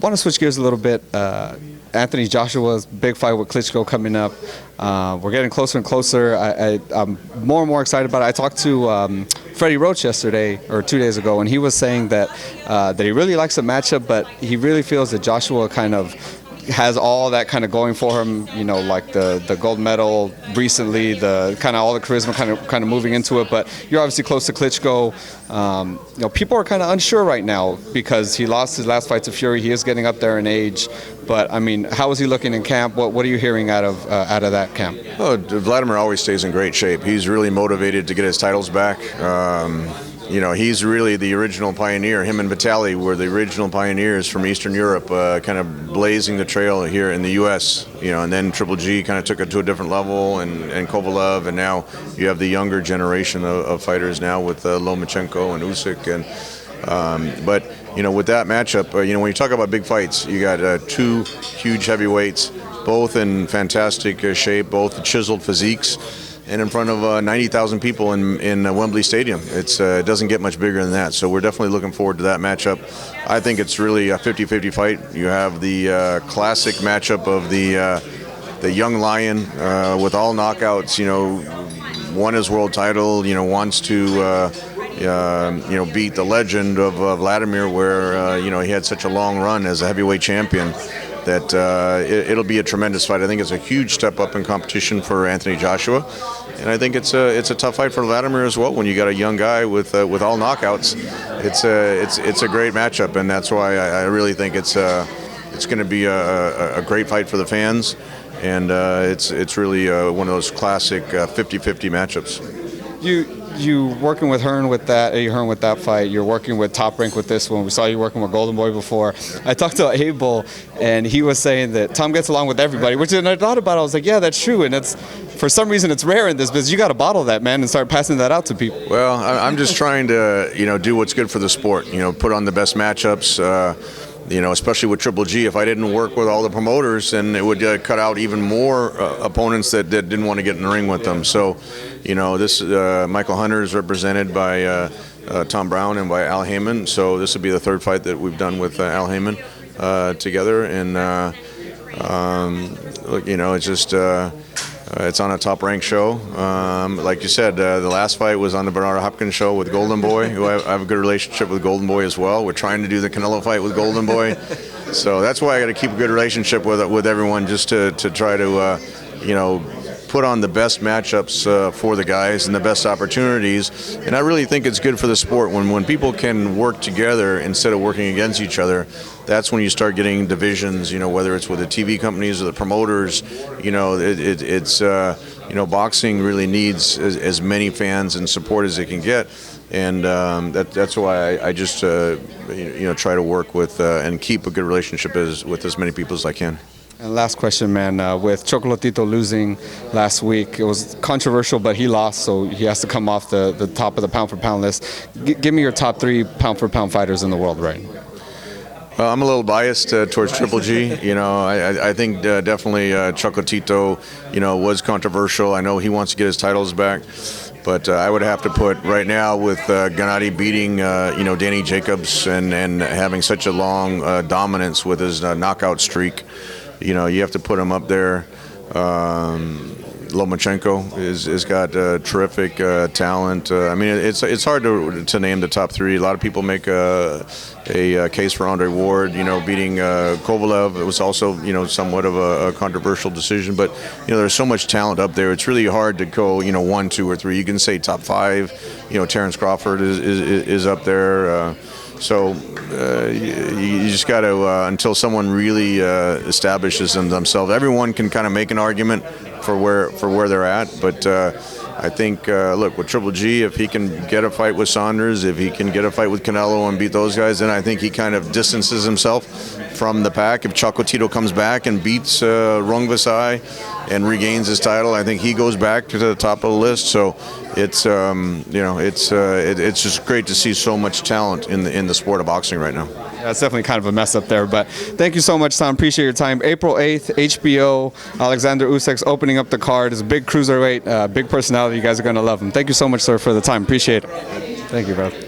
Want to switch gears a little bit. Anthony Joshua's big fight with Klitschko coming up. We're getting closer and closer. I'm more and more excited about it. I talked to Freddie Roach yesterday, or 2 days ago, and he was saying that he really likes the matchup, but he really feels that Joshua kind of has all that kind of going for him, you know, like the gold medal recently, the kind of all the charisma kind of moving into it. But you're obviously close to Klitschko. You know, people are kind of unsure right now because he lost his last fight to Fury. He is getting up there in age, but I mean, how is he looking in camp? What are you hearing out of that camp? Oh, Wladimir always stays in great shape. He's really motivated to get his titles back. You know, he's really the original pioneer. Him and Vitaly were the original pioneers from Eastern Europe, kind of blazing the trail here in the U.S. You know, and then Triple G kind of took it to a different level, and Kovalev, and now you have the younger generation of fighters now with Lomachenko and Usyk. And but you know, with that matchup, you know, when you talk about big fights, you got two huge heavyweights, both in fantastic shape, both chiseled physiques, and in front of 90,000 people in Wembley Stadium. It doesn't get much bigger than that, so we're definitely looking forward to that matchup. I think it's really a 50-50 fight. You have the classic matchup of the young lion with all knockouts, you know, won his world title, you know, wants to you know, beat the legend of Wladimir, where you know, he had such a long run as a heavyweight champion. That it'll be a tremendous fight. I think it's a huge step up in competition for Anthony Joshua, and I think it's a tough fight for Wladimir as well. When you got a young guy with all knockouts, it's a great matchup, and that's why I really think it's going to be a great fight for the fans, and it's really one of those classic 50-50 matchups. You working with Hearn with that, Eddie Hearn with that fight. You're working with Top Rank with this one. We saw you working with Golden Boy before. I talked to Abel, and he was saying that Tom gets along with everybody, which when I thought about it, I was like, yeah, that's true. And it's, for some reason, it's rare in this business. You got to bottle that, man, and start passing that out to people. Well, I'm just trying to, you know, do what's good for the sport. You know, put on the best matchups. You know, especially with Triple G, if I didn't work with all the promoters, then it would cut out even more opponents that didn't want to get in the ring with them. So, you know, this Michael Hunter is represented by Tom Brown and by Al Heyman. So this would be the third fight that we've done with Al Heyman together. And look, you know, it's just it's on a Top Rank show. Like you said, the last fight was on the Bernard Hopkins show with Golden Boy, who I have a good relationship with Golden Boy as well. We're trying to do the Canelo fight with Golden Boy. So that's why I got to keep a good relationship with everyone, just to try to, you know, put on the best matchups for the guys and the best opportunities. And I really think it's good for the sport when people can work together instead of working against each other. That's when you start getting divisions, you know, whether it's with the TV companies or the promoters. You know, it's you know, boxing really needs as many fans and support as it can get. And that's why I just you know, try to work with and keep a good relationship with as many people as I can. And last question, man. With Chocolatito losing last week, it was controversial, but he lost, so he has to come off the top of the pound-for-pound list. Give me your top 3 pound-for-pound fighters in the world right now. Well, I'm a little biased towards Triple G. You know, I think definitely Chocolatito, you know, was controversial. I know he wants to get his titles back. But I would have to put right now with Gennady beating, you know, Danny Jacobs and having such a long dominance with his knockout streak. You know, you have to put him up there. Lomachenko is got terrific talent. I mean, it's hard to name the top 3. A lot of people make a case for Andre Ward, you know, beating Kovalev. It was also, you know, somewhat of a controversial decision. But, you know, there's so much talent up there. It's really hard to go, you know, 1, 2, or 3. You can say top 5. You know, Terrence Crawford is up there. So you just got to, until someone really establishes themselves, everyone can kind of make an argument for where they're at. But I think, look, with Triple G, if he can get a fight with Saunders, if he can get a fight with Canelo and beat those guys, then I think he kind of distances himself from the pack. If Chocolatito comes back and beats Rungvisai and regains his title, I think he goes back to the top of the list. So it's you know, it's just great to see so much talent in the sport of boxing right now. Yeah, it's definitely kind of a mess up there, but thank you so much, Tom. Appreciate your time. April 8th, HBO, Alexander Usyk's opening up the card. It's a big cruiserweight, big personality. You guys are going to love him. Thank you so much, sir, for the time. Appreciate it. Thank you, brother.